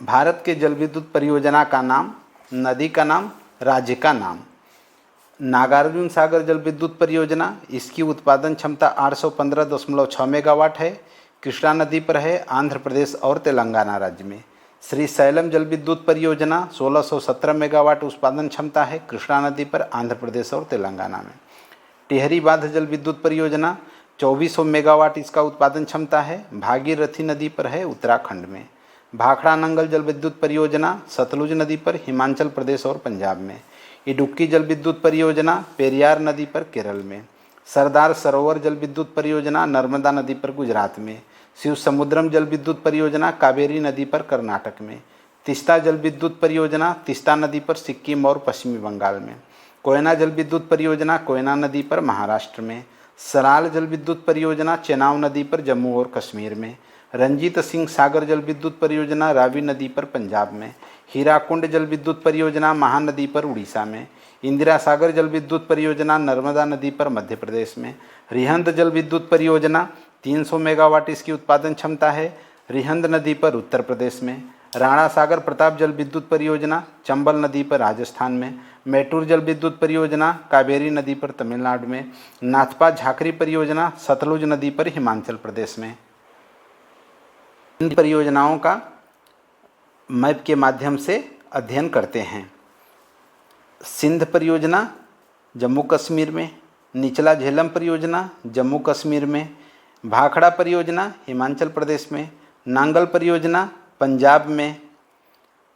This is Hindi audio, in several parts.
भारत के जल विद्युत परियोजना का नाम, नदी का नाम, राज्य का नाम। नागार्जुन सागर जल विद्युत परियोजना, इसकी उत्पादन क्षमता 815.6 मेगावाट है। कृष्णा नदी पर है, आंध्र प्रदेश और तेलंगाना राज्य में। श्री शैलम जल विद्युत परियोजना 1617 मेगावाट उत्पादन क्षमता है, कृष्णा नदी पर, आंध्र प्रदेश और तेलंगाना में। टिहरी बांध जल विद्युत परियोजना 2400 मेगावाट इसका उत्पादन क्षमता है, भागीरथी नदी पर है, उत्तराखंड में। भाखड़ा नंगल जल विद्युत परियोजना सतलुज नदी पर, हिमाचल प्रदेश और पंजाब में। इडुक्की जल विद्युत परियोजना पेरियार नदी पर, केरल में। सरदार सरोवर जल विद्युत परियोजना नर्मदा नदी पर, गुजरात में। शिव समुद्रम जल विद्युत परियोजना कावेरी नदी पर, कर्नाटक में। तिस्ता जल विद्युत परियोजना तिस्ता नदी पर, सिक्किम और पश्चिमी बंगाल में। कोयना जल विद्युत परियोजना कोयना नदी पर, महाराष्ट्र में। सराल जल विद्युत परियोजना चेनाब नदी पर, जम्मू और कश्मीर में। रंजीत सिंह सागर जल विद्युत परियोजना रावी नदी पर, पंजाब में। हीराकुंड जल विद्युत परियोजना महानदी पर, उड़ीसा में। इंदिरा सागर जल विद्युत परियोजना नर्मदा नदी पर, मध्य प्रदेश में। रिहंद जल विद्युत परियोजना 300 मेगावाट इसकी उत्पादन क्षमता है, रिहंद नदी पर, उत्तर प्रदेश में। राणा सागर प्रताप जल विद्युत परियोजना चंबल नदी पर, राजस्थान में। मैटूर जल विद्युत परियोजना कावेरी नदी पर, तमिलनाडु में। नाथपा झाकरी परियोजना सतलुज नदी पर, हिमाचल प्रदेश में। इन परियोजनाओं का मैप के माध्यम से अध्ययन करते हैं। सिंध परियोजना जम्मू कश्मीर में, निचला झेलम परियोजना जम्मू कश्मीर में, भाखड़ा परियोजना हिमाचल प्रदेश में, नांगल परियोजना पंजाब में,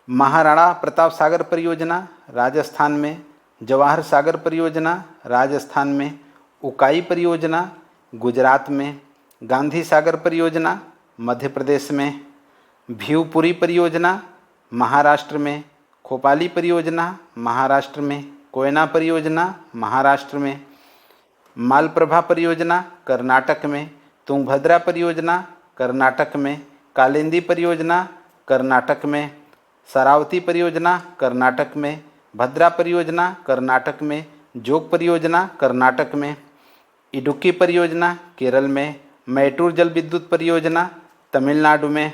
महाराणा प्रताप सागर परियोजना राजस्थान में, जवाहर सागर परियोजना राजस्थान में, उकाई परियोजना गुजरात में, गांधी सागर परियोजना मध्य प्रदेश में, भिवपुरी परियोजना महाराष्ट्र में, खोपाली परियोजना महाराष्ट्र में, कोयना परियोजना महाराष्ट्र में, मालप्रभा परियोजना कर्नाटक में, तुंगभद्रा परियोजना कर्नाटक में, कालिंदी परियोजना कर्नाटक में, शरावती परियोजना कर्नाटक में, भद्रा परियोजना कर्नाटक में, जोग परियोजना कर्नाटक में, इडुक्की परियोजना केरल में, मैटूर जल विद्युत परियोजना तमिलनाडु में,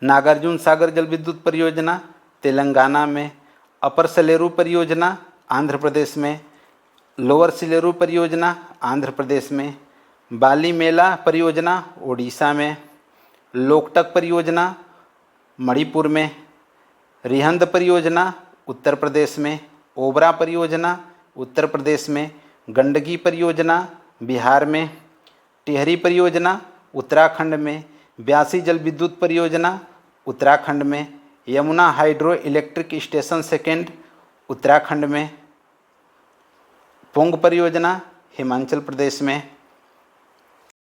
नागार्जुन सागर जल विद्युत परियोजना तेलंगाना में, अपर सलेरू परियोजना आंध्र प्रदेश में, लोअर सिलेरू परियोजना आंध्र प्रदेश में, बाली मेला परियोजना ओडिशा में, लोकटक परियोजना मणिपुर में, रिहंद परियोजना उत्तर प्रदेश में, ओबरा परियोजना उत्तर प्रदेश में, गंडकी परियोजना बिहार में, टिहरी परियोजना उत्तराखंड में, ब्यासी जल विद्युत परियोजना उत्तराखंड में, Yamuna hydro electric station second Uttarakhand में, पोंग परियोजना हिमाचल प्रदेश में।